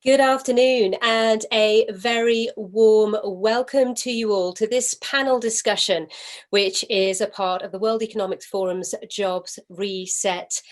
Good afternoon and a very warm welcome to you all to this panel discussion, which is a part of the World Economic Forum's Jobs Reset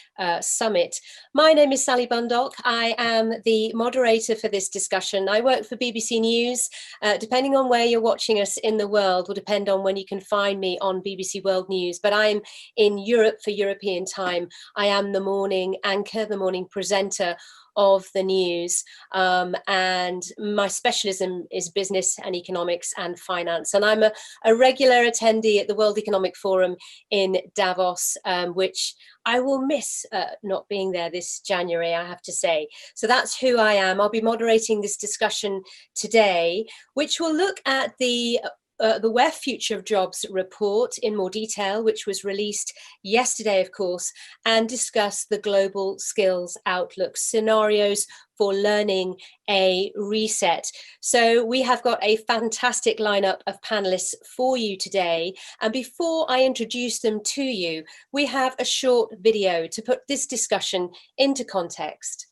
Summit. My name is Sally Bundock. I am the moderator for this discussion. I work for BBC News. Depending on where you're watching us in the world will depend on when you can find me on BBC World News, but I'm in Europe for European time. I am the morning anchor, the morning presenter of the news, and my specialism is business and economics and finance, and I'm a regular attendee at the World Economic Forum in Davos, which I will miss not being there this January, I have to say. So that's who I am. I'll be moderating this discussion today, which will look at the WEF Future of Jobs report in more detail, which was released yesterday, of course, and discuss the global skills outlook scenarios for learning a reset. So we have got a fantastic lineup of panelists for you today. And before I introduce them to you, we have a short video to put this discussion into context.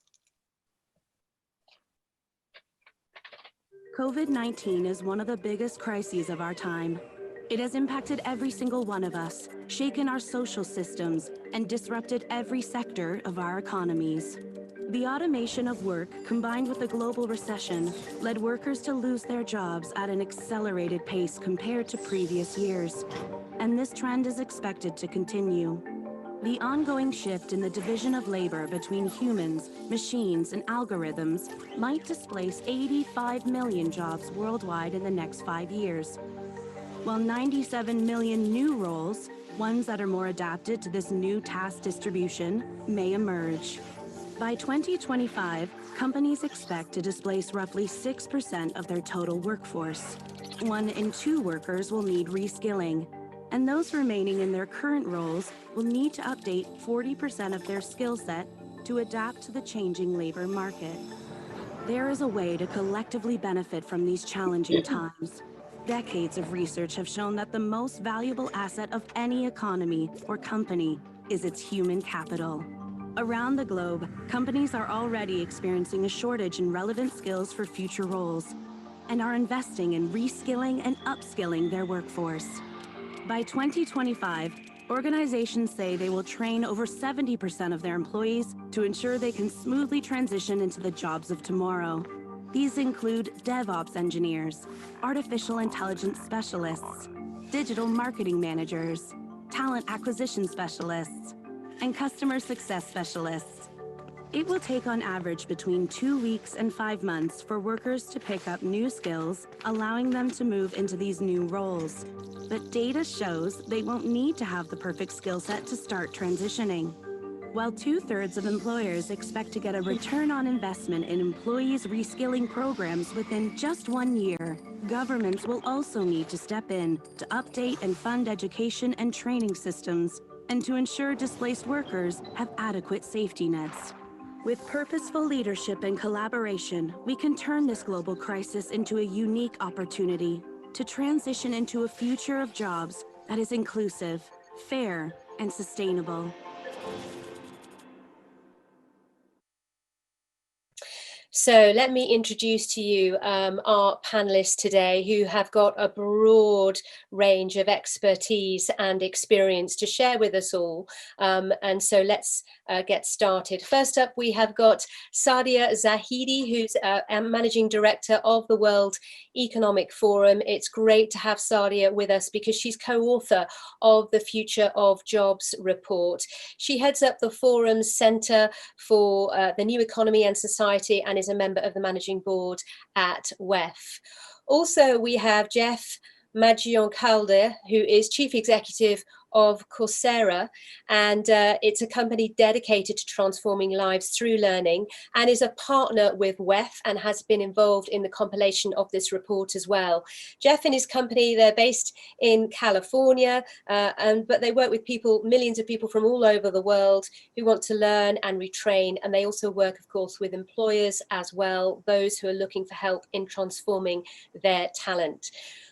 COVID-19 is one of the biggest crises of our time. It has impacted every single one of us, shaken our social systems, and disrupted every sector of our economies. The automation of work, combined with the global recession, led workers to lose their jobs at an accelerated pace compared to previous years. And this trend is expected to continue. The ongoing shift in the division of labor between humans, machines, and algorithms might displace 85 million jobs worldwide in the next 5 years, while 97 million new roles, ones that are more adapted to this new task distribution, may emerge. By 2025, companies expect to displace roughly 6% of their total workforce. 1 in 2 workers will need reskilling, and those remaining in their current roles will need to update 40% of their skill set to adapt to the changing labor market. There is a way to collectively benefit from these challenging times. Decades of research have shown that the most valuable asset of any economy or company is its human capital. Around the globe, companies are already experiencing a shortage in relevant skills for future roles and are investing in reskilling and upskilling their workforce. By 2025, organizations say they will train over 70% of their employees to ensure they can smoothly transition into the jobs of tomorrow. These include DevOps engineers, artificial intelligence specialists, digital marketing managers, talent acquisition specialists, and customer success specialists. It will take on average between 2 weeks and 5 months for workers to pick up new skills, allowing them to move into these new roles. But data shows they won't need to have the perfect skill set to start transitioning. While 2/3 of employers expect to get a return on investment in employees' reskilling programs within just 1 year, governments will also need to step in to update and fund education and training systems, and to ensure displaced workers have adequate safety nets. With purposeful leadership and collaboration, we can turn this global crisis into a unique opportunity to transition into a future of jobs that is inclusive, fair, and sustainable. So let me introduce to you our panelists today, who have got a broad range of expertise and experience to share with us all. And so let's get started. First up, we have got Sadia Zahidi, who's Managing Director of the World Economic Forum. It's great to have Sadia with us because she's co-author of the Future of Jobs report. She heads up the Forum's Centre for the New Economy and Society and is a member of the managing board at WEF. Also, we have Jeff Maggion-Calder, who is Chief Executive of Coursera, and it's a company dedicated to transforming lives through learning, and is a partner with WEF and has been involved in the compilation of this report as well. Jeff and his company, they're based in California, but they work with people, millions of people from all over the world who want to learn and retrain, and they also work, of course, with employers as well, those who are looking for help in transforming their talent.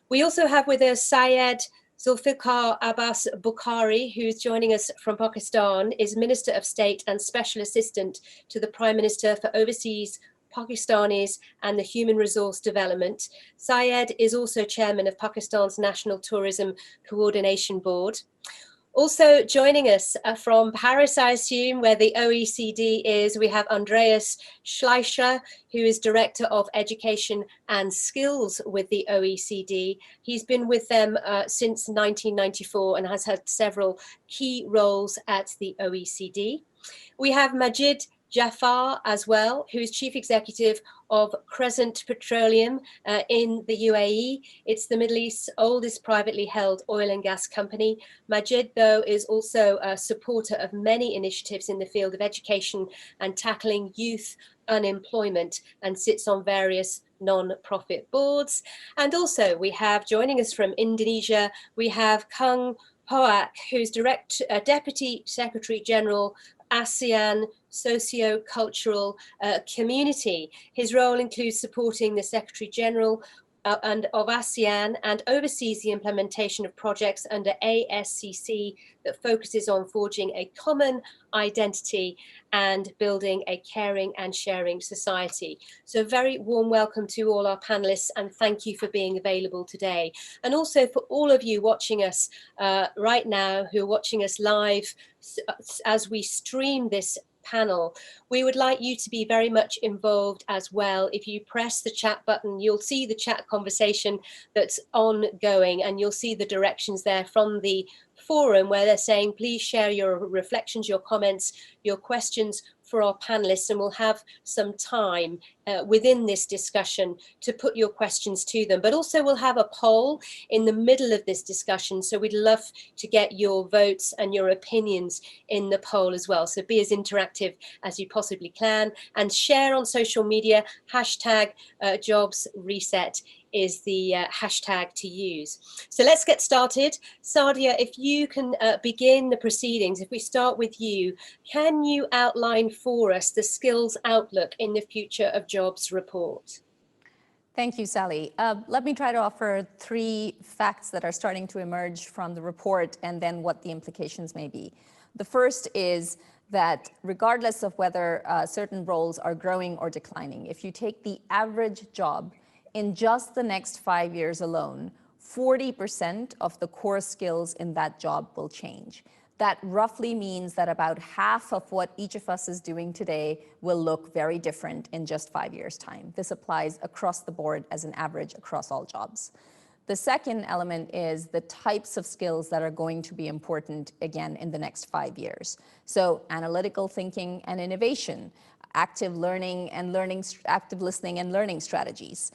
We also have with us Syed Zulfikar Abbas Bukhari, who's joining us from Pakistan, is Minister of State and Special Assistant to the Prime Minister for Overseas Pakistanis and the Human Resource Development. Syed is also chairman of Pakistan's National Tourism Coordination Board. Also joining us from Paris, I assume, where the OECD is, we have Andreas Schleicher, who is Director of Education and Skills with the OECD. He's been with them since 1994 and has had several key roles at the OECD. We have Majid Jafar as well, who is Chief Executive of Crescent Petroleum in the UAE. It's the Middle East's oldest privately held oil and gas company. Majid, though, is also a supporter of many initiatives in the field of education and tackling youth unemployment, and sits on various non-profit boards. And also we have, joining us from Indonesia, we have Kang Hoak, who's Deputy Secretary General ASEAN Socio-Cultural Community. His role includes supporting the Secretary General and of ASEAN and oversees the implementation of projects under ASCC that focuses on forging a common identity and building a caring and sharing society. So very warm welcome to all our panelists, and thank you for being available today. And also for all of you watching us right now, who are watching us live as we stream this panel, we would like you to be very much involved as well. If you press the chat button, you'll see the chat conversation that's ongoing, and you'll see the directions there from the forum where they're saying, please share your reflections, your comments, your questions for our panelists, and we'll have some time within this discussion to put your questions to them. But also we'll have a poll in the middle of this discussion, so we'd love to get your votes and your opinions in the poll as well. So be as interactive as you possibly can, and share on social media. Hashtag Jobs Reset is the hashtag to use. So let's get started. Sadia, if you can begin the proceedings, if we start with you, can you outline for us the skills outlook in the Future of Jobs report? Thank you, Sally. Let me try to offer 3 facts that are starting to emerge from the report, and then what the implications may be. The first is that regardless of whether certain roles are growing or declining, if you take the average job in just the next 5 years alone, 40% of the core skills in that job will change. That roughly means that about half of what each of us is doing today will look very different in just 5 years' time. This applies across the board as an average across all jobs. The second element is the types of skills that are going to be important, again, in the next 5 years. So analytical thinking and innovation, active learning and active listening and learning strategies,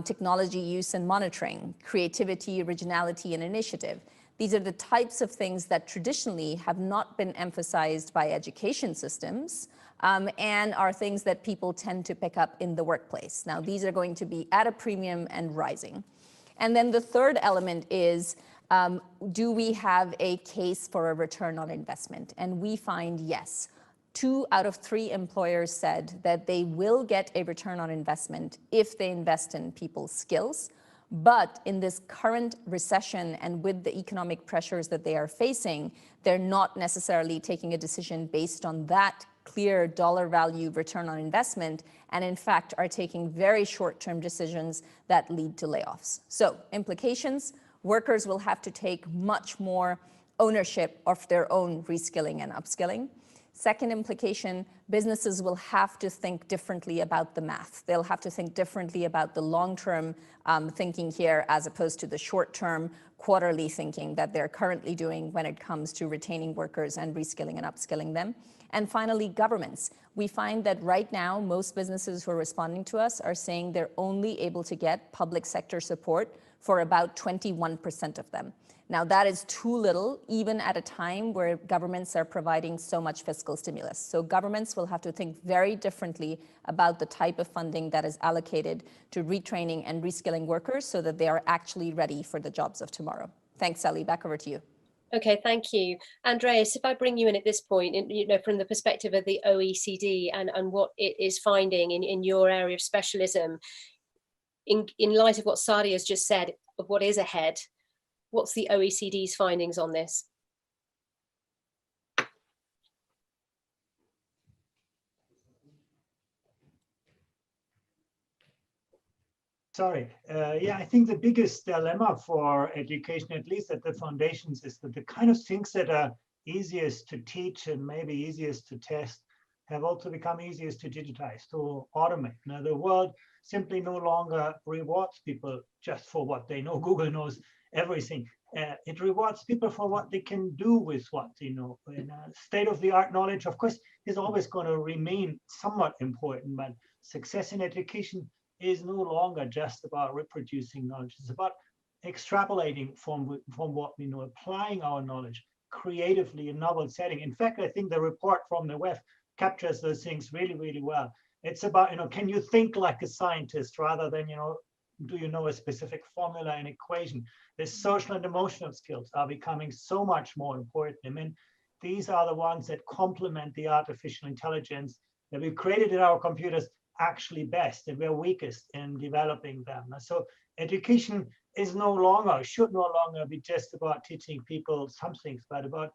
technology use and monitoring, creativity, originality, and initiative. These are the types of things that traditionally have not been emphasized by education systems, and are things that people tend to pick up in the workplace. Now, these are going to be at a premium and rising. And then the third element is, do we have a case for a return on investment? And we find yes. 2 out of 3 employers said that they will get a return on investment if they invest in people's skills. But in this current recession and with the economic pressures that they are facing, they're not necessarily taking a decision based on that clear dollar value return on investment, and in fact are taking very short-term decisions that lead to layoffs. So implications, workers will have to take much more ownership of their own reskilling and upskilling. Second implication, businesses will have to think differently about the math. They'll have to think differently about the long-term thinking here, as opposed to the short-term quarterly thinking that they're currently doing when it comes to retaining workers and reskilling and upskilling them. And finally, governments. We find that right now, most businesses who are responding to us are saying they're only able to get public sector support for about 21% of them. Now, that is too little, even at a time where governments are providing so much fiscal stimulus. So governments will have to think very differently about the type of funding that is allocated to retraining and reskilling workers so that they are actually ready for the jobs of tomorrow. Thanks, Sally. Back over to you. Okay, thank you. Andreas, if I bring you in at this point, from the perspective of the OECD and what it is finding in your area of specialism, in light of what Sadia has just said, of what is ahead, what's the OECD's findings on this? Sorry. Yeah, I think the biggest dilemma for education, at least at the foundations, is that the kind of things that are easiest to teach and maybe easiest to test have also become easiest to digitize, to automate. Now, the world simply no longer rewards people just for what they know. Google knows everything. It rewards people for what they can do with what they know. And state-of-the-art knowledge, of course, is always going to remain somewhat important, but success in education is no longer just about reproducing knowledge. It's about extrapolating from what we know, applying our knowledge creatively in novel setting. In fact, I think the report from the WEF captures those things really, really well. It's about, can you think like a scientist rather than, do you know a specific formula and equation? The social and emotional skills are becoming so much more important. I mean, these are the ones that complement the artificial intelligence that we've created in our computers actually best, and we're weakest in developing them. So education is no longer, should no longer be just about teaching people some things, but about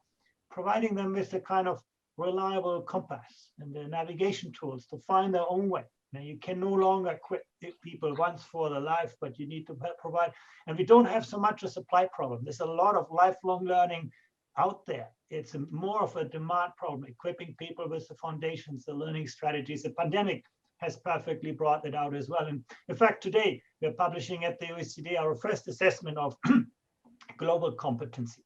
providing them with the kind of reliable compass and the navigation tools to find their own way. Now, you can no longer equip people once for their life, but you need to provide, and we don't have so much a supply problem. There's a lot of lifelong learning out there. It's more of a demand problem, equipping people with the foundations, the learning strategies. The pandemic has perfectly brought that out as well. And in fact, today we're publishing at the OECD our first assessment of global competency,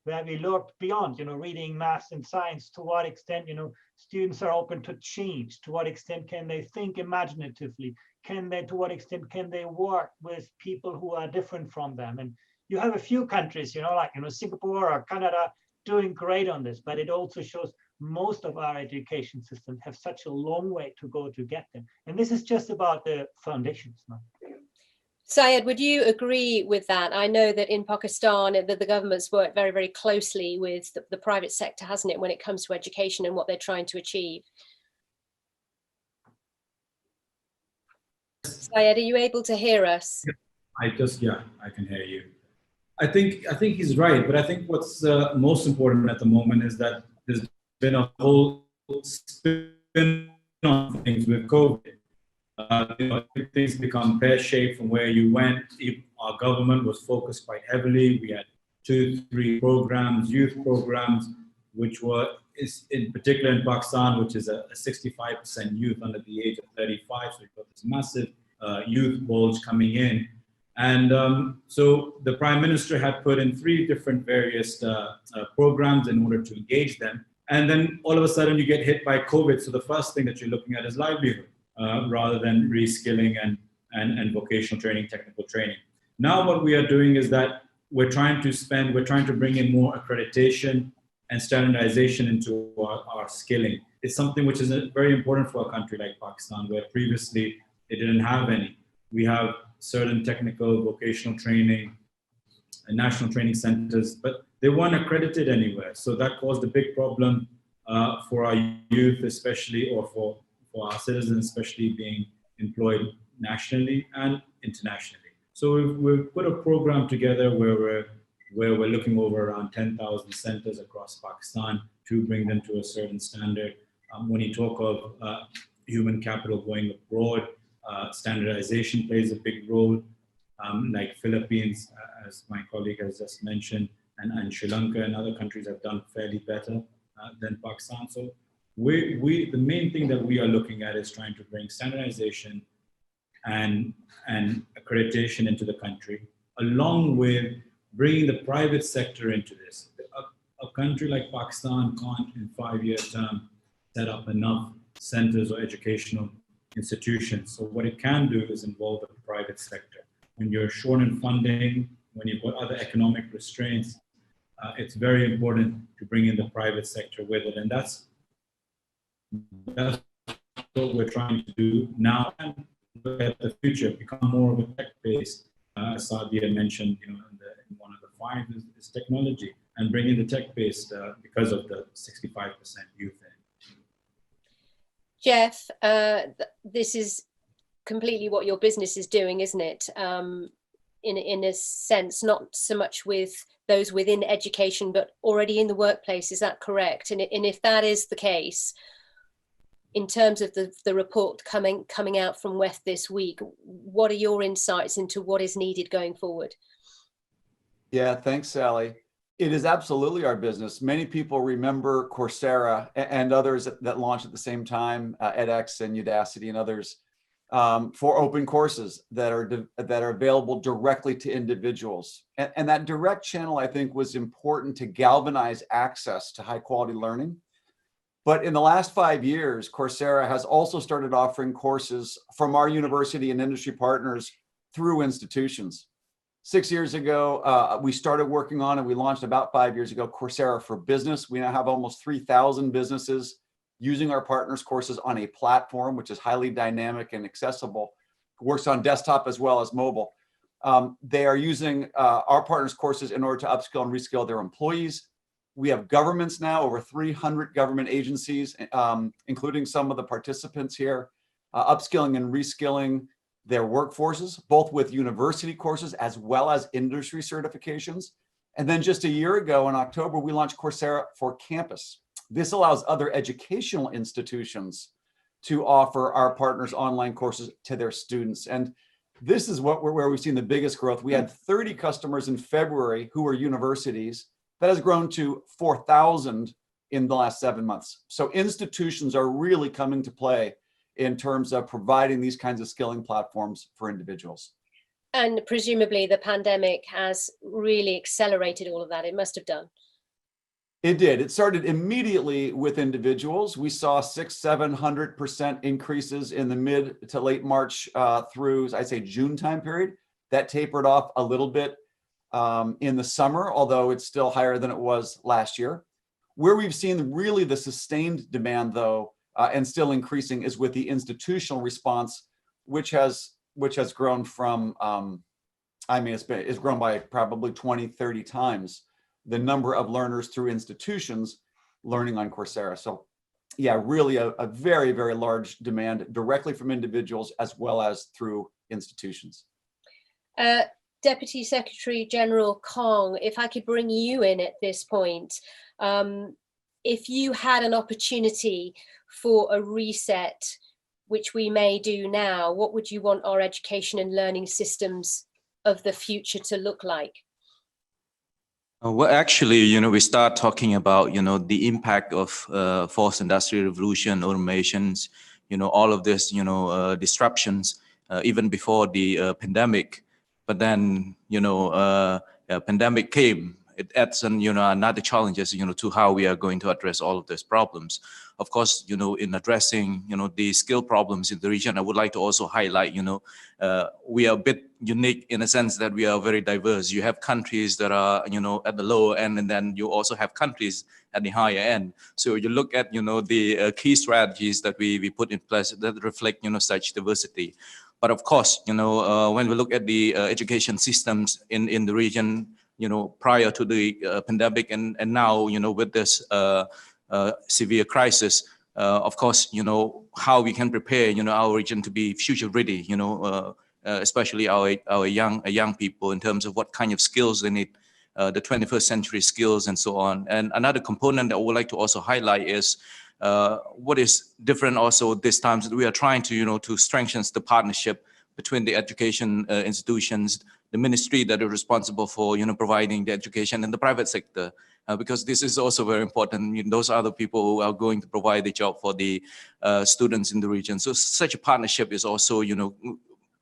where we looked beyond, reading, math, and science, to what extent, students are open to change, to what extent can they think imaginatively, to what extent can they work with people who are different from them. And you have a few countries, like, Singapore or Canada doing great on this, but it also shows most of our education systems have such a long way to go to get them. And this is just about the foundations. No? Syed, would you agree with that? I know that in Pakistan, that the government's worked very, very closely with the private sector, hasn't it, when it comes to education and what they're trying to achieve? Syed, are you able to hear us? I can hear you. I think he's right, but I think what's most important at the moment is that there's been a whole spin on things with COVID. Things become pear-shaped from where you went. Our government was focused quite heavily. We had 2-3 programs, youth programs, which were, in particular in Pakistan, which is a 65% youth under the age of 35. So we've got this massive youth bulge coming in. And so the Prime Minister had put in 3 different various programs in order to engage them. And then all of a sudden you get hit by COVID. So the first thing that you're looking at is livelihood rather than reskilling and vocational training, technical training. Now what we are doing is that we're trying to bring in more accreditation and standardization into our skilling. It's something which is very important for a country like Pakistan, where previously it didn't have any. We have certain technical vocational training and national training centers, but they weren't accredited anywhere. So that caused a big problem for our youth, especially, or for our citizens, especially being employed nationally and internationally. So we've put a program together where we're looking over around 10,000 centers across Pakistan to bring them to a certain standard. When you talk of human capital going abroad, standardization plays a big role, like Philippines, as my colleague has just mentioned, and Sri Lanka and other countries have done fairly better than Pakistan. So the main thing that we are looking at is trying to bring standardization and accreditation into the country, along with bringing the private sector into this. A country like Pakistan can't, in 5-year term, set up enough centers or educational institutions. So what it can do is involve the private sector. When you're short in funding, when you've got other economic restraints, it's very important to bring in the private sector with it. And that's what we're trying to do now, and look at the future, become more of a tech-based, as Sadia mentioned, in one of the 5 is technology, and bring in the tech-based because of the 65% youth in. Jeff, this is completely what your business is doing, isn't it? In a sense, not so much with those within education, but already in the workplace. Is that correct? And if that is the case, in terms of the report coming out from WEF this week. What are your insights into what is needed going forward? Yeah, thanks, Sally. It is absolutely our business. Many people remember Coursera and others that launched at the same time, edX and Udacity and others, for open courses that are available directly to individuals. And that direct channel, I think, was important to galvanize access to high quality learning. But in the last 5 years, Coursera has also started offering courses from our university and industry partners through institutions. 6 years ago, we started working on, and we launched about 5 years ago, Coursera for Business. We now have almost 3,000 businesses using our partners' courses on a platform which is highly dynamic and accessible. It works on desktop as well as mobile. They are using our partners' courses in order to upskill and reskill their employees. We have governments now, over 300 government agencies, including some of the participants here, upskilling and reskilling their workforces, both with university courses as well as industry certifications. And then just a year ago in October, we launched Coursera for Campus. This allows other educational institutions to offer our partners online courses to their students. And this is where we've seen the biggest growth. We had 30 customers in February who were universities. That has grown to 4,000 in the last 7 months. So institutions are really coming to play in terms of providing these kinds of skilling platforms for individuals. And presumably the pandemic has really accelerated all of that. It must have done. It did. It started immediately with individuals. We saw 600-700% increases in the mid to late March through, I'd say, June time period. That tapered off a little bit in the summer, although it's still higher than it was last year. Where we've seen really the sustained demand, though, and still increasing, is with the institutional response, which has grown from, it's grown by probably 20, 30 times the number of learners through institutions learning on Coursera. So yeah, really a very, very large demand directly from individuals as well as through institutions. Deputy Secretary General Kong, if I could bring you in at this point, if you had an opportunity for a reset, which we may do now, what would you want our education and learning systems of the future to look like? Well, actually, we start talking about, the impact of fourth industrial revolution, automations, all of this, disruptions, even before the pandemic. But then, pandemic came. It adds another challenges, to how we are going to address all of these problems. Of course, in addressing, the skill problems in the region, I would like to also highlight, we are a bit unique in a sense that we are very diverse. You have countries that are, at the lower end, and then you also have countries at the higher end. So you look at, the key strategies that we put in place that reflect, such diversity. But of course, when we look at the education systems in the region, prior to the pandemic and now, with this severe crisis, of course, how we can prepare, our region to be future ready, especially our young people in terms of what kind of skills they need, the 21st century skills and so on. And another component that I would like to also highlight is what is different also this time is that we are trying to, to strengthen the partnership between the education institutions, the ministry that are responsible for, providing the education, and the private sector, because this is also very important. Those are the people who are going to provide the job for the students in the region. So such a partnership is also,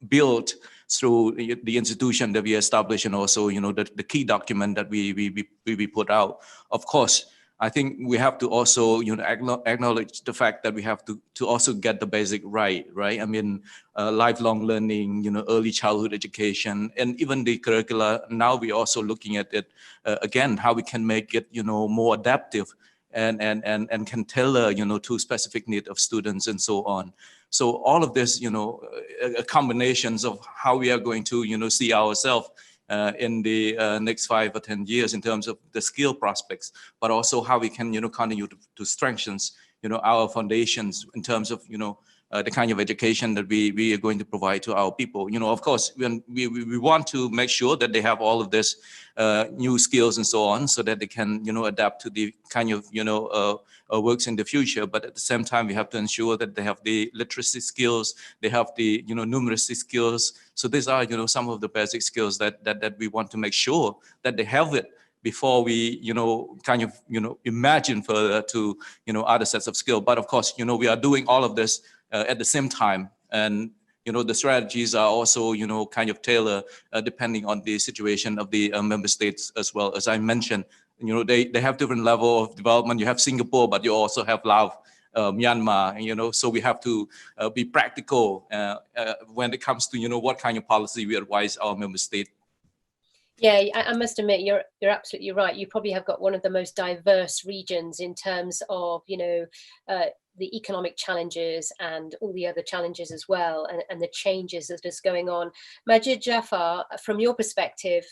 built through the institution that we established, and also, the key document that we put out. Of course, I think we have to also, acknowledge the fact that we have to also get the basic right? I mean, lifelong learning, early childhood education, and even the curricula. Now we're also looking at it again, how we can make it, more adaptive and can tailor, to specific need of students and so on. So all of this, combinations of how we are going to, see ourselves in the next 5 or 10 years in terms of the skill prospects, but also how we can, continue to strengthen, our foundations in terms of, the kind of education that we are going to provide to our people. Of course, when we want to make sure that they have all of this new skills and so on, so that they can, adapt to the kind of, works in the future. But at the same time, we have to ensure that they have the literacy skills, they have the, numeracy skills. So these are, some of the basic skills that we want to make sure that they have it before we, kind of, imagine further to, other sets of skill. But of course, we are doing all of this at the same time. And, the strategies are also, kind of tailored depending on the situation of the member states as well. As I mentioned, they have different level of development. You have Singapore, but you also have Laos, Myanmar, so we have to be practical when it comes to, what kind of policy we advise our member state. Yeah, I must admit, you're absolutely right. You probably have got one of the most diverse regions in terms of, the economic challenges and all the other challenges as well, and the changes that is going on. Majid Jafar, from your perspective,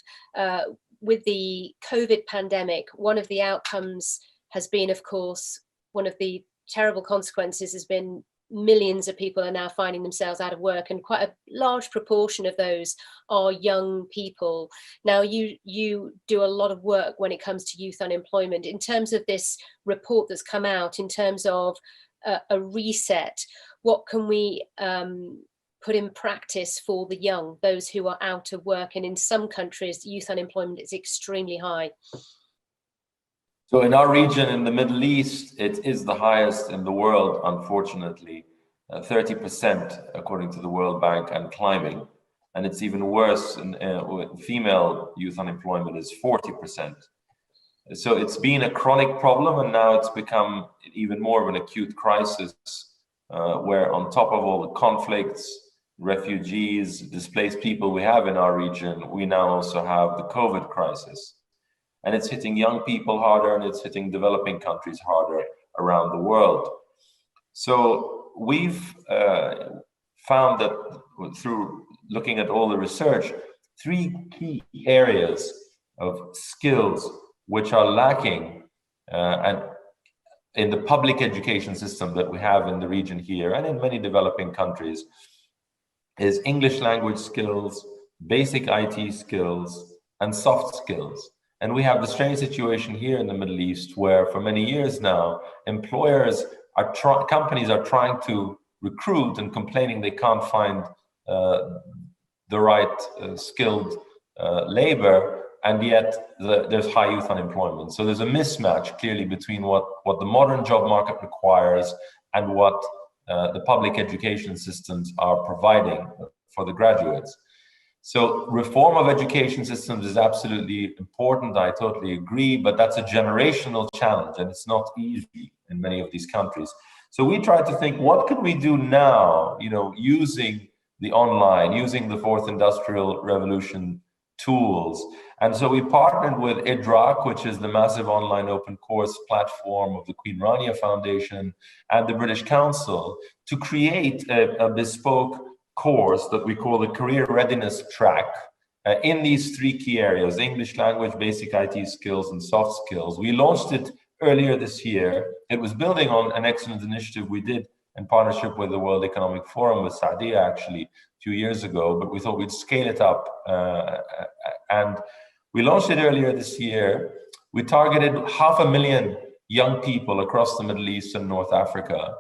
with the COVID pandemic, one of the outcomes has been, of course, one of the terrible consequences has been millions of people are now finding themselves out of work, and quite a large proportion of those are young people. Now, you do a lot of work when it comes to youth unemployment. In terms of this report that's come out, in terms of a reset, what can we put in practice for the young, those who are out of work? And in some countries, youth unemployment is extremely high. So in our region, in the Middle East, it is the highest in the world, unfortunately, 30% according to the World Bank, and climbing. And it's even worse in female youth unemployment is 40%. So it's been a chronic problem, and now it's become even more of an acute crisis, where on top of all the conflicts, refugees, displaced people we have in our region, we now also have the COVID crisis. And it's hitting young people harder, and it's hitting developing countries harder around the world. So we've found that through looking at all the research, 3 key areas of skills which are lacking and in the public education system that we have in the region here and in many developing countries is English language skills, basic IT skills, and soft skills. And we have the strange situation here in the Middle East where for many years now, companies are trying to recruit and complaining they can't find the right skilled labor, and yet there's high youth unemployment. So there's a mismatch clearly between what the modern job market requires and what the public education systems are providing for the graduates. So reform of education systems is absolutely important. I totally agree, but that's a generational challenge, and it's not easy in many of these countries. So we try to think, what can we do now, using the online, using the fourth industrial revolution tools? And so we partnered with IDRAC, which is the massive online open course platform of the Queen Rania Foundation and the British Council, to create a bespoke course that we call the Career Readiness track in these 3 key areas: English language, basic IT skills, and soft skills. We launched it earlier this year. It was building on an excellent initiative we did in partnership with the World Economic Forum, with Saudi actually, 2 years ago, but we thought we'd scale it up. And we launched it earlier this year. We targeted 500,000 young people across the Middle East and North Africa.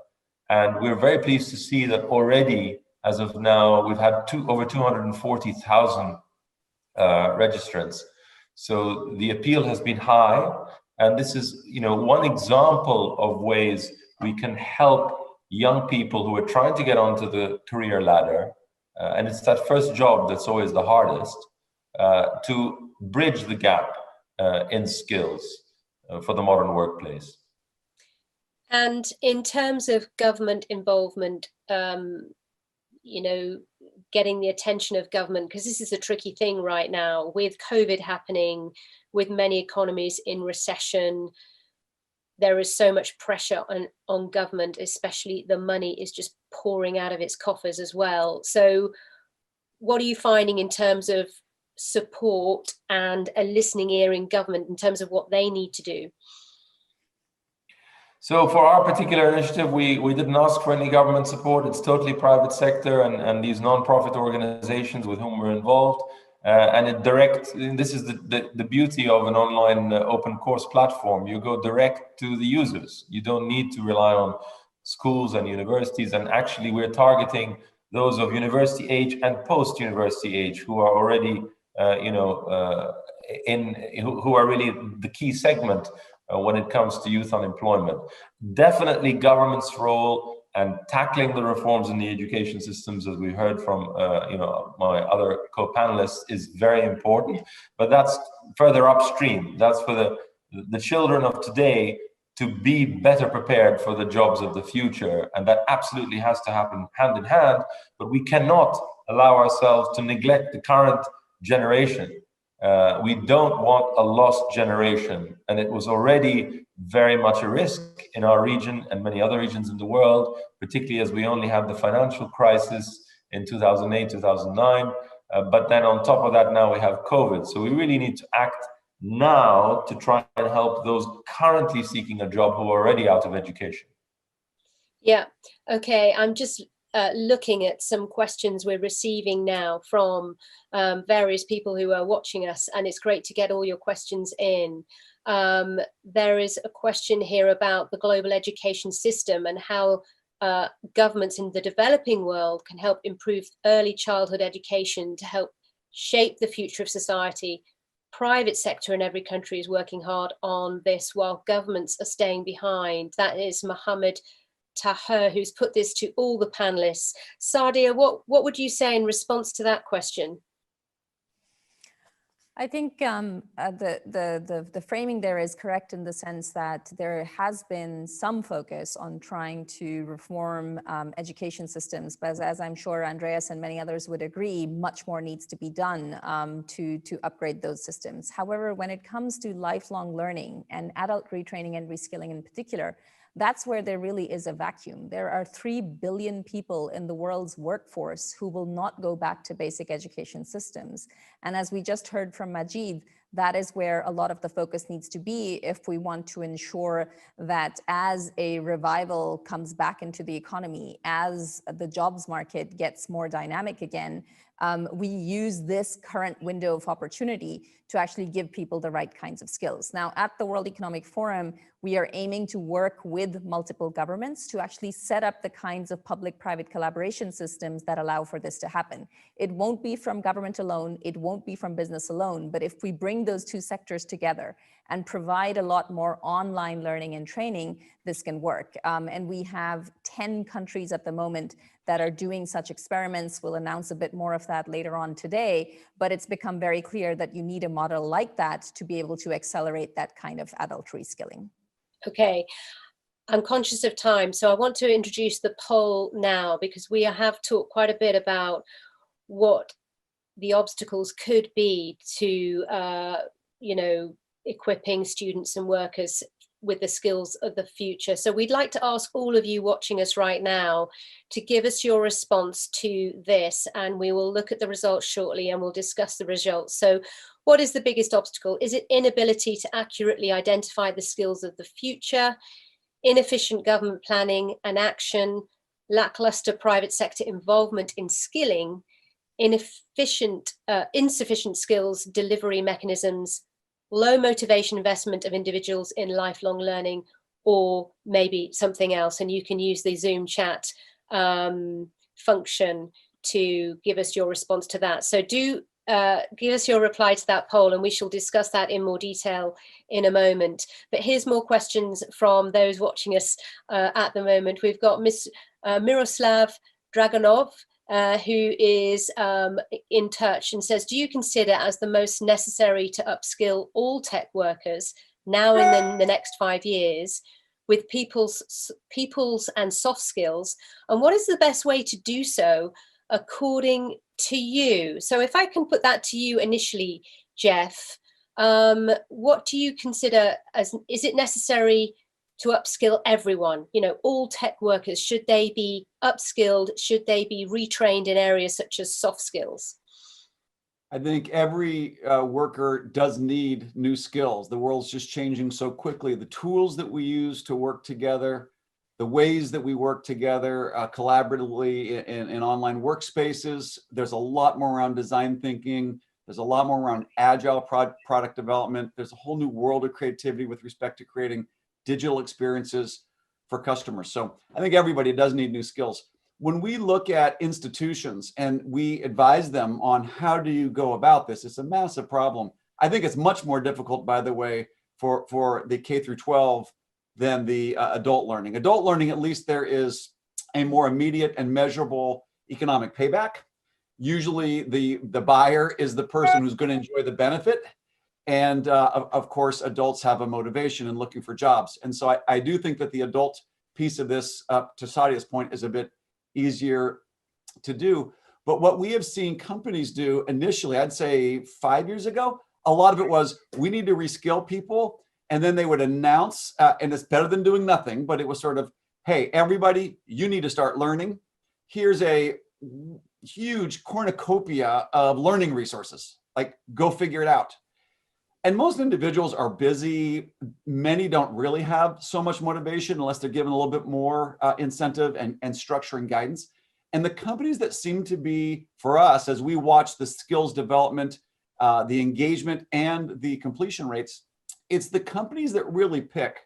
And we're very pleased to see that already, as of now, we've had over 240,000 registrants. So the appeal has been high. And this is, one example of ways we can help young people who are trying to get onto the career ladder. And it's that first job that's always the hardest, to bridge the gap in skills for the modern workplace. And in terms of government involvement, getting the attention of government, because this is a tricky thing right now with COVID happening, with many economies in recession, there is so much pressure on government, especially the money is just pouring out of its coffers as well. So what are you finding in terms of support and a listening ear in government in terms of what they need to do? So for our particular initiative, we didn't ask for any government support. It's totally private sector and these non-profit organizations with whom we're involved. This is the beauty of an online open course platform. You go direct to the users. You don't need to rely on schools and universities. And actually we're targeting those of university age and post-university age who are already, who are really the key segment when it comes to youth unemployment. Definitely government's role and tackling the reforms in the education systems, as we heard from my other co-panelists, is very important. But that's further upstream. That's for the children of today to be better prepared for the jobs of the future. And that absolutely has to happen hand in hand. But we cannot allow ourselves to neglect the current generation. We don't want a lost generation, and it was already very much a risk in our region and many other regions in the world, particularly as we only had the financial crisis in 2008, 2009. But then on top of that, now we have COVID. So we really need to act now to try and help those currently seeking a job who are already out of education. Yeah, okay, I'm just looking at some questions we're receiving now from various people who are watching us, and it's great to get all your questions in. There is a question here about the global education system and how governments in the developing world can help improve early childhood education to help shape the future of society. Private sector in every country is working hard on this while governments are staying behind. That is Mohammed Taher, who's put this to all the panelists. Sadia, what would you say in response to that question? I think the framing there is correct in the sense that there has been some focus on trying to reform education systems, but as I'm sure Andreas and many others would agree, much more needs to be done to upgrade those systems. However, when it comes to lifelong learning and adult retraining and reskilling in particular, that's where there really is a vacuum. There are 3 billion people in the world's workforce who will not go back to basic education systems. And as we just heard from Majid, that is where a lot of the focus needs to be if we want to ensure that as a revival comes back into the economy, as the jobs market gets more dynamic again, we use this current window of opportunity to actually give people the right kinds of skills. Now, at the World Economic Forum, we are aiming to work with multiple governments to actually set up the kinds of public-private collaboration systems that allow for this to happen. It won't be from government alone, it won't be from business alone, but if we bring those two sectors together and provide a lot more online learning and training, this can work. And we have 10 countries at the moment that are doing such experiments. We'll announce a bit more of that later on today, but it's become very clear that you need a model like that to be able to accelerate that kind of adult reskilling. Okay, I'm conscious of time, so I want to introduce the poll now because we have talked quite a bit about what the obstacles could be to, equipping students and workers with the skills of the future. So we'd like to ask all of you watching us right now to give us your response to this, and we will look at the results shortly and we'll discuss the results. So what is the biggest obstacle? Is it inability to accurately identify the skills of the future, inefficient government planning and action, lackluster private sector involvement in skilling, insufficient skills delivery mechanisms, low motivation investment of individuals in lifelong learning, or maybe something else? And you can use the Zoom chat function to give us your response to that. So do give us your reply to that poll, and we shall discuss that in more detail in a moment. But here's more questions from those watching us at the moment. We've got Miss Miroslav Dragonov, who is in touch and says, do you consider as the most necessary to upskill all tech workers now and in the next 5 years with people's and soft skills? And what is the best way to do so according to you? So if I can put that to you initially, Jeff, what do you consider as, is it necessary to upskill everyone, all tech workers? Should they be upskilled? Should they be retrained in areas such as soft skills? I think every worker does need new skills. The world's just changing so quickly. The tools that we use to work together, the ways that we work together collaboratively in online workspaces, there's a lot more around design thinking. There's a lot more around agile product development. There's a whole new world of creativity with respect to creating digital experiences for customers. So I think everybody does need new skills. When we look at institutions and we advise them on how do you go about this, it's a massive problem. I think it's much more difficult, by the way, for the K through 12 than the adult learning. Adult learning, at least there is a more immediate and measurable economic payback. Usually the buyer is the person who's going to enjoy the benefit. And of course, adults have a motivation in looking for jobs. And so I do think that the adult piece of this, to Sadia's point, is a bit easier to do. But what we have seen companies do initially, I'd say 5 years ago, a lot of it was, we need to reskill people. And then they would announce, and it's better than doing nothing, but it was sort of, hey, everybody, you need to start learning. Here's a huge cornucopia of learning resources, like go figure it out. And most individuals are busy. Many don't really have so much motivation unless they're given a little bit more incentive and structure and guidance. And the companies that seem to be, for us, as we watch the skills development, the engagement and the completion rates, it's the companies that really pick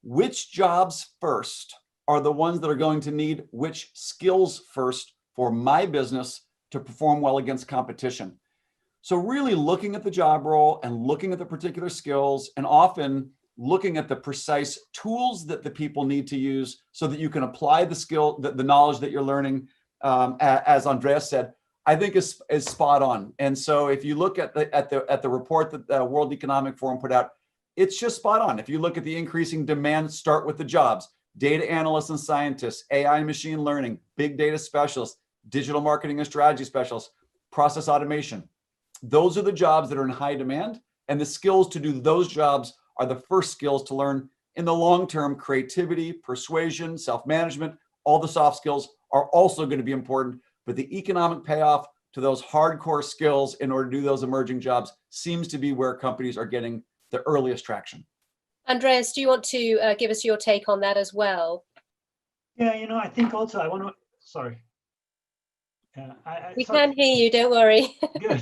which jobs first are the ones that are going to need which skills first for my business to perform well against competition. So really looking at the job role and looking at the particular skills, and often looking at the precise tools that the people need to use so that you can apply the skill, the knowledge that you're learning, as Andreas said, I think is spot on. And so if you look at the report that the World Economic Forum put out, it's just spot on. If you look at the increasing demand, start with the jobs, data analysts and scientists, AI and machine learning, big data specialists, digital marketing and strategy specialists, process automation. Those are the jobs that are in high demand, and the skills to do those jobs are the first skills to learn in the long term. Creativity, persuasion, self-management, all the soft skills are also going to be important, but the economic payoff to those hardcore skills in order to do those emerging jobs seems to be where companies are getting the earliest traction. Andreas, do you want to give us your take on that as well? Yeah, I think also I want to, sorry. We can hear you, don't worry. Good.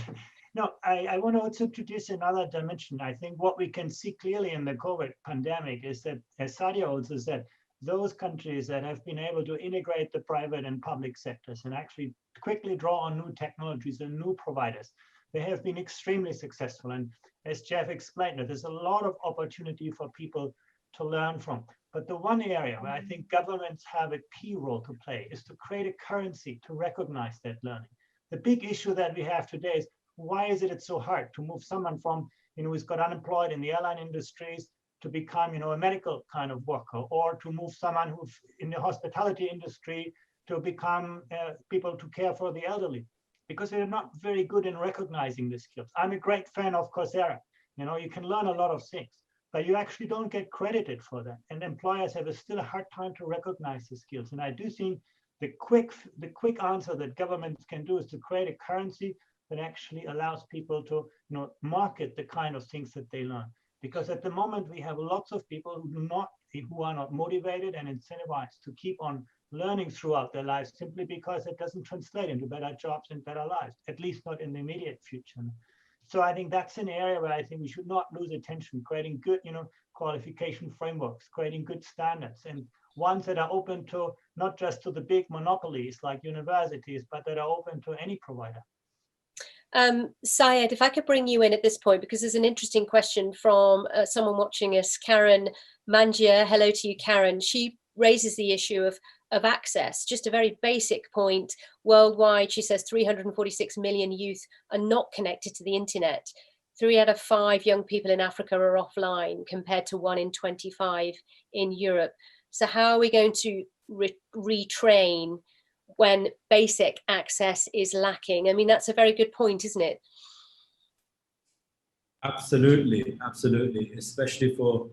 No, I want to also introduce another dimension. I think what we can see clearly in the COVID pandemic is that, as Sadia also said, those countries that have been able to integrate the private and public sectors and actually quickly draw on new technologies and new providers, they have been extremely successful. And as Jeff explained, there's a lot of opportunity for people to learn from. But the one area where I think governments have a key role to play is to create a currency to recognize that learning. The big issue that we have today is, why is it so hard to move someone from, who's got unemployed in the airline industries to become, a medical kind of worker, or to move someone who's in the hospitality industry to become people to care for the elderly? Because they're not very good in recognizing the skills. I'm a great fan of Coursera. You can learn a lot of things, but you actually don't get credited for that. And employers have still a hard time to recognize the skills. And I do think the quick answer that governments can do is to create a currency that actually allows people to market the kind of things that they learn. Because at the moment we have lots of people who are not motivated and incentivized to keep on learning throughout their lives, simply because it doesn't translate into better jobs and better lives, at least not in the immediate future. So I think that's an area where I think we should not lose attention, creating good qualification frameworks, creating good standards, and ones that are open to not just to the big monopolies like universities, but that are open to any provider. Syed, if I could bring you in at this point, because there's an interesting question from someone watching us, Karen Mangia. Hello to you, Karen. She raises the issue of access, just a very basic point. Worldwide, she says 346 million youth are not connected to the internet. 3 out of 5 young people in Africa are offline, compared to 1 in 25 in Europe. So how are we going to retrain when basic access is lacking? I mean, that's a very good point, isn't it? Absolutely, absolutely, especially for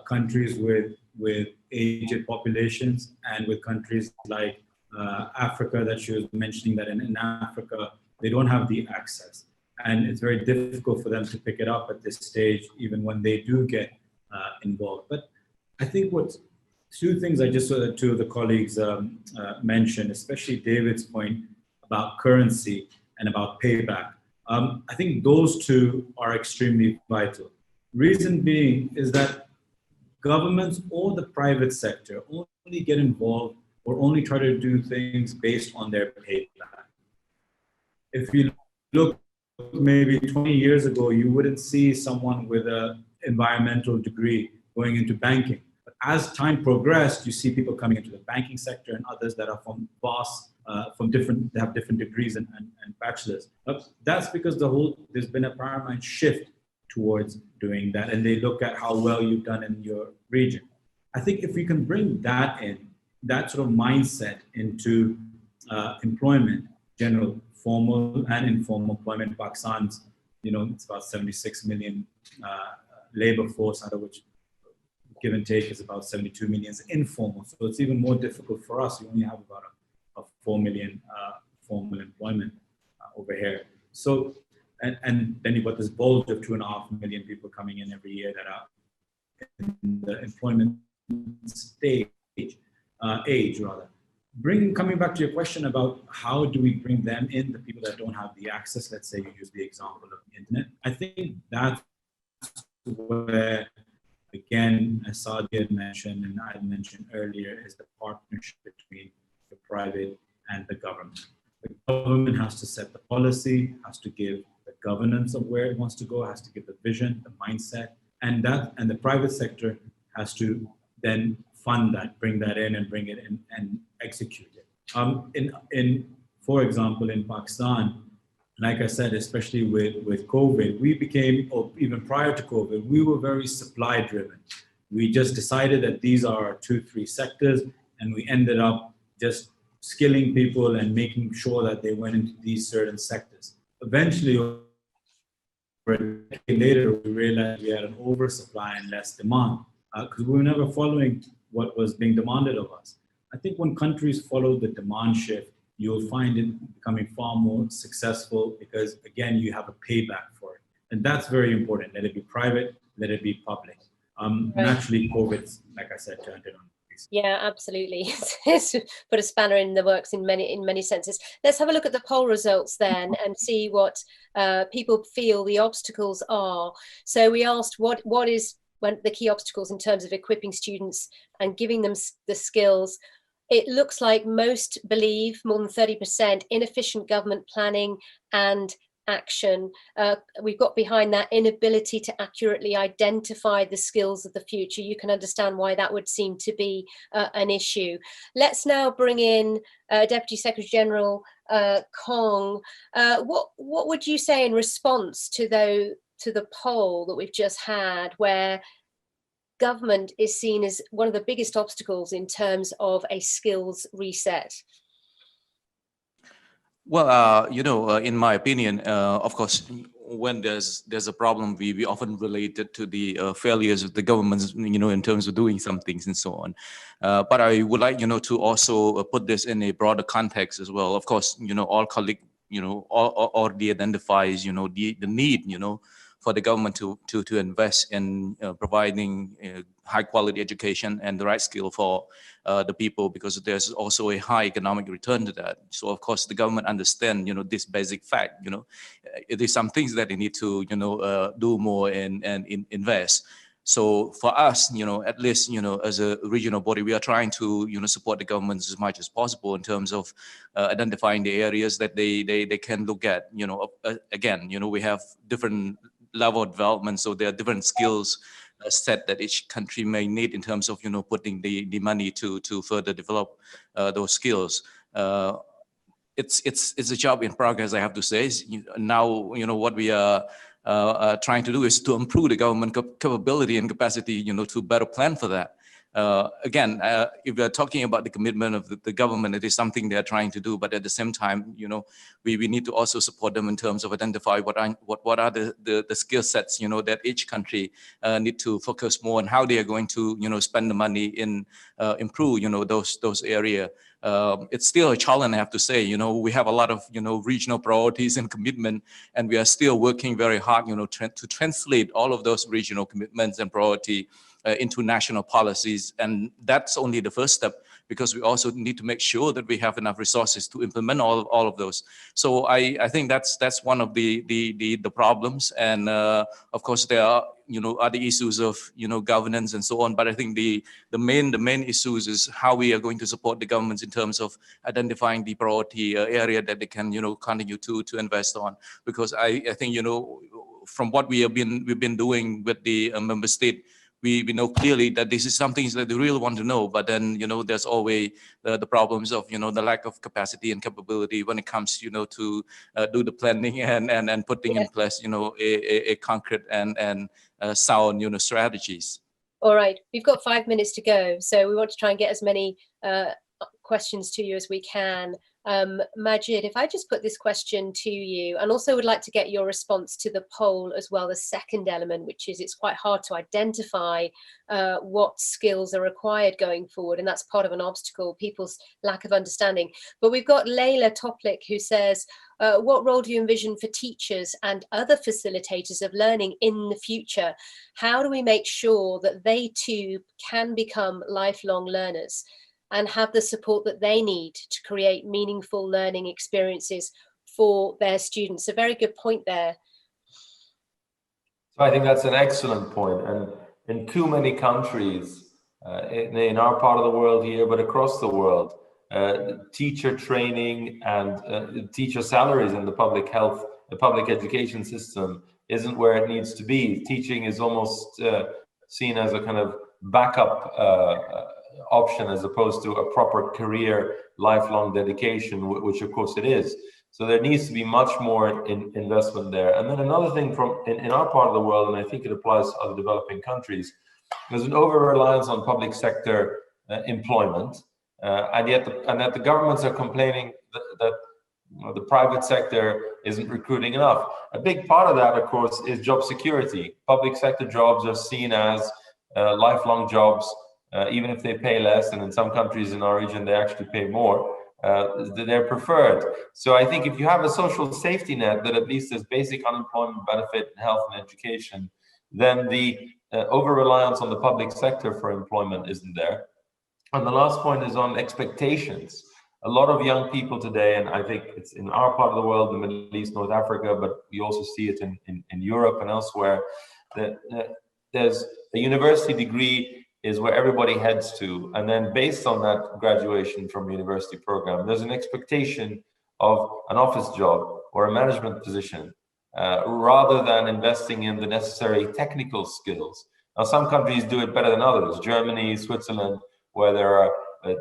countries with aged populations, and with countries like Africa that she was mentioning, that in Africa, they don't have the access. and it's very difficult for them to pick it up at this stage, even when they do get involved. But I think two things I just saw that two of the colleagues mentioned, especially David's point about currency and about payback. I think those two are extremely vital. Reason being is that governments or the private sector only get involved or only try to do things based on their payback. If you look maybe 20 years ago, you wouldn't see someone with an environmental degree going into banking. But as time progressed, you see people coming into the banking sector and others that are from vast, they have different degrees and bachelors. That's because there's been a paradigm shift towards doing that, and they look at how well you've done in your region. I think if we can bring that in, that sort of mindset into employment, general formal and informal employment. Pakistan's, it's about 76 million labor force, out of which give and take is about 72 million is informal. So it's even more difficult for us. We only have about a 4 million formal employment over here. So, and then you've got this bulge of 2.5 million people coming in every year that are in the employment age rather. Coming back to your question about how do we bring them in, the people that don't have the access, let's say you use the example of the internet. I think that's where, again, as Sadia had mentioned and I had mentioned earlier, is the partnership between the private and the government. The government has to set the policy, has to give the governance of where it wants to go, has to give the vision, the mindset, and the private sector has to then fund that, bring that in and bring it in and execute it. For example, in Pakistan, like I said, especially with COVID, we became, or even prior to COVID, we were very supply driven. We just decided that these are our 2-3 sectors, and we ended up just skilling people and making sure that they went into these certain sectors. Eventually, a decade later, we realized we had an oversupply and less demand because we were never following what was being demanded of us. I think when countries follow the demand shift, you'll find it becoming far more successful because, again, you have a payback for it. And that's very important. Let it be private, let it be public. Right. Naturally, COVID, like I said, turned it on. Yeah, absolutely. It's put a spanner in the works in many senses. Let's have a look at the poll results then and see what people feel the obstacles are. So we asked what is the key obstacles in terms of equipping students and giving them the skills. It looks like most believe, more than 30%, inefficient government planning and action. We've got behind that inability to accurately identify the skills of the future. You can understand why that would seem to be an issue. Let's now bring in Deputy Secretary General Kong. What would you say in response to the poll that we've just had, where government is seen as one of the biggest obstacles in terms of a skills reset? Well, in my opinion, of course, when there's a problem, we often relate it to the failures of the governments, in terms of doing some things and so on. But I would like, to also put this in a broader context as well. Of course, all colleagues, already identifies, the need, for the government to invest in providing high quality education and the right skill for the people, because there's also a high economic return to that. So of course the government understand, this basic fact. It is some things that they need to, do more and invest. So for us, at least, as a regional body, we are trying to, support the governments as much as possible in terms of identifying the areas that they can look at. Again, we have different level of development, so there are different skills set that each country may need in terms of putting the money to further develop those skills. It's a job in progress, I have to say. Now what we are trying to do is to improve the government capability and capacity to better plan for that. Again, if we're talking about the commitment of the government, it is something they're trying to do. But at the same time, we need to also support them in terms of identify what are the skill sets, that each country need to focus more on how they are going to, spend the money in improve, those areas. It's still a challenge, I have to say. We have a lot of, regional priorities and commitment, and we are still working very hard, to translate all of those regional commitments and priority into national policies. And that's only the first step, because we also need to make sure that we have enough resources to implement all of those. So I think that's one of the problems. And of course, there are other issues of governance and so on. But I think the main issues is how we are going to support the governments in terms of identifying the priority area that they can continue to invest on. Because I think from what we've been doing with the member state, we know clearly that this is something that they really want to know, but then there's always the problems of the lack of capacity and capability when it comes to do the planning and putting in place a concrete and sound strategies. All right, we've got 5 minutes to go, so we want to try and get as many questions to you as we can. Majid, if I just put this question to you, and also would like to get your response to the poll as well, the second element, which is it's quite hard to identify what skills are required going forward, and that's part of an obstacle, people's lack of understanding. But we've got Layla Toplik, who says, what role do you envision for teachers and other facilitators of learning in the future? How do we make sure that they too can become lifelong learners and have the support that they need to create meaningful learning experiences for their students? A very good point there. So I think that's an excellent point. And in too many countries, in our part of the world here, but across the world, teacher training and teacher salaries in the public health, the public education system isn't where it needs to be. Teaching is almost seen as a kind of backup option, as opposed to a proper career, lifelong dedication, which of course it is. So there needs to be much more investment there. And then another thing in our part of the world, and I think it applies to other developing countries, there's an over-reliance on public sector employment, and yet the governments are complaining that the private sector isn't recruiting enough. A big part of that, of course, is job security. Public sector jobs are seen as lifelong jobs, even if they pay less, and in some countries in our region they actually pay more. They're preferred. So I think if you have a social safety net that at least has basic unemployment benefit and health and education, then the over-reliance on the public sector for employment isn't there. And the last point is on expectations. A lot of young people today, and I think it's in our part of the world, the Middle East, North Africa, but we also see it in Europe and elsewhere, that there's a university degree is where everybody heads to. And then based on that graduation from university program, there's an expectation of an office job or a management position, rather than investing in the necessary technical skills. Now, some countries do it better than others. Germany, Switzerland, where there are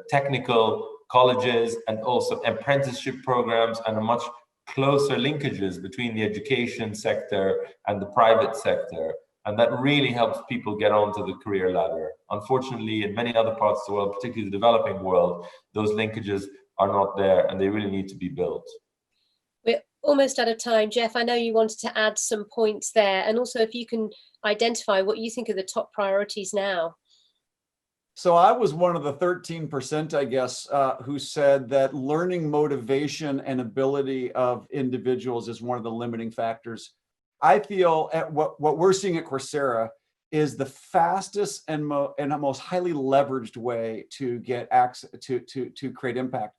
technical colleges and also apprenticeship programs and a much closer linkages between the education sector and the private sector. And that really helps people get onto the career ladder. Unfortunately, in many other parts of the world, particularly the developing world, those linkages are not there, and they really need to be built. We're almost out of time. Jeff, I know you wanted to add some points there, and also if you can identify what you think are the top priorities now. So I was one of the 13%, I guess, who said that learning motivation and ability of individuals is one of the limiting factors. I feel at what we're seeing at Coursera is the fastest and most highly leveraged way to get access to create impact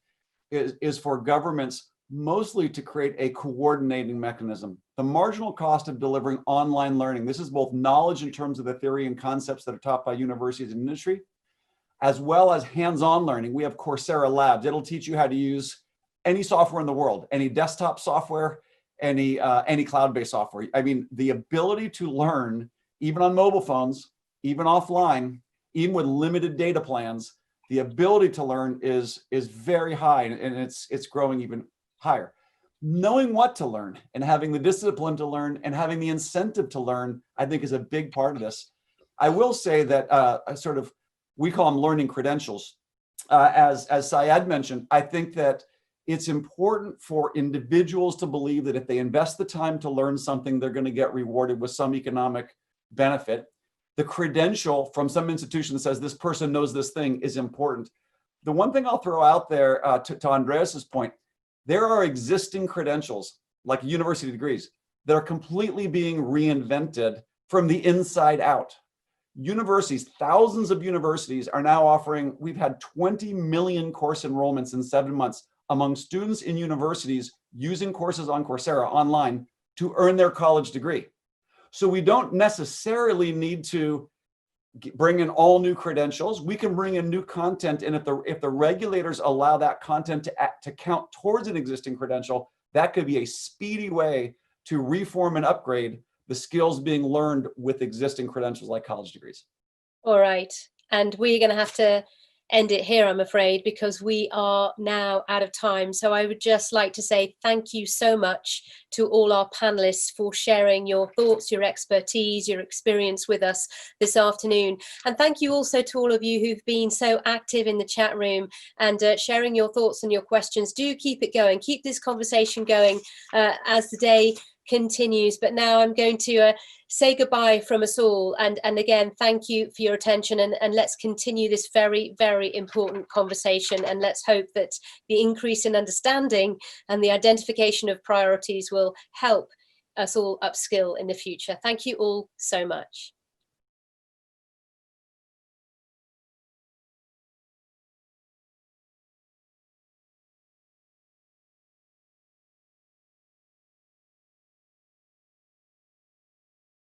is for governments mostly to create a coordinating mechanism. The marginal cost of delivering online learning, this is both knowledge in terms of the theory and concepts that are taught by universities and industry, as well as hands-on learning. We have Coursera Labs. It'll teach you how to use any software in the world, any desktop software, any cloud-based software. I mean, the ability to learn, even on mobile phones, even offline, even with limited data plans, the ability to learn is very high, and it's growing even higher. Knowing what to learn and having the discipline to learn and having the incentive to learn, I think, is a big part of this. I will say that we call them learning credentials. As Syed mentioned, I think that it's important for individuals to believe that if they invest the time to learn something, they're going to get rewarded with some economic benefit. The credential from some institution that says this person knows this thing is important. The one thing I'll throw out there to Andreas's point, there are existing credentials like university degrees that are completely being reinvented from the inside out. Universities, thousands of universities are now offering, we've had 20 million course enrollments in 7 months among students in universities using courses on Coursera online to earn their college degree. So we don't necessarily need to bring in all new credentials. We can bring in new content, and if the regulators allow that content to count towards an existing credential, that could be a speedy way to reform and upgrade the skills being learned with existing credentials like college degrees. All right. And we're going to have to end it here, I'm afraid, because we are now out of time. So I would just like to say thank you so much to all our panelists for sharing your thoughts, your expertise, your experience with us this afternoon. And thank you also to all of you who've been so active in the chat room and sharing your thoughts and your questions. Do keep it going. Keep this conversation going as the day continues. But now I'm going to say goodbye from us all, and again thank you for your attention, and let's continue this very, very important conversation, and let's hope that the increase in understanding and the identification of priorities will help us all upskill in the future. Thank you all so much.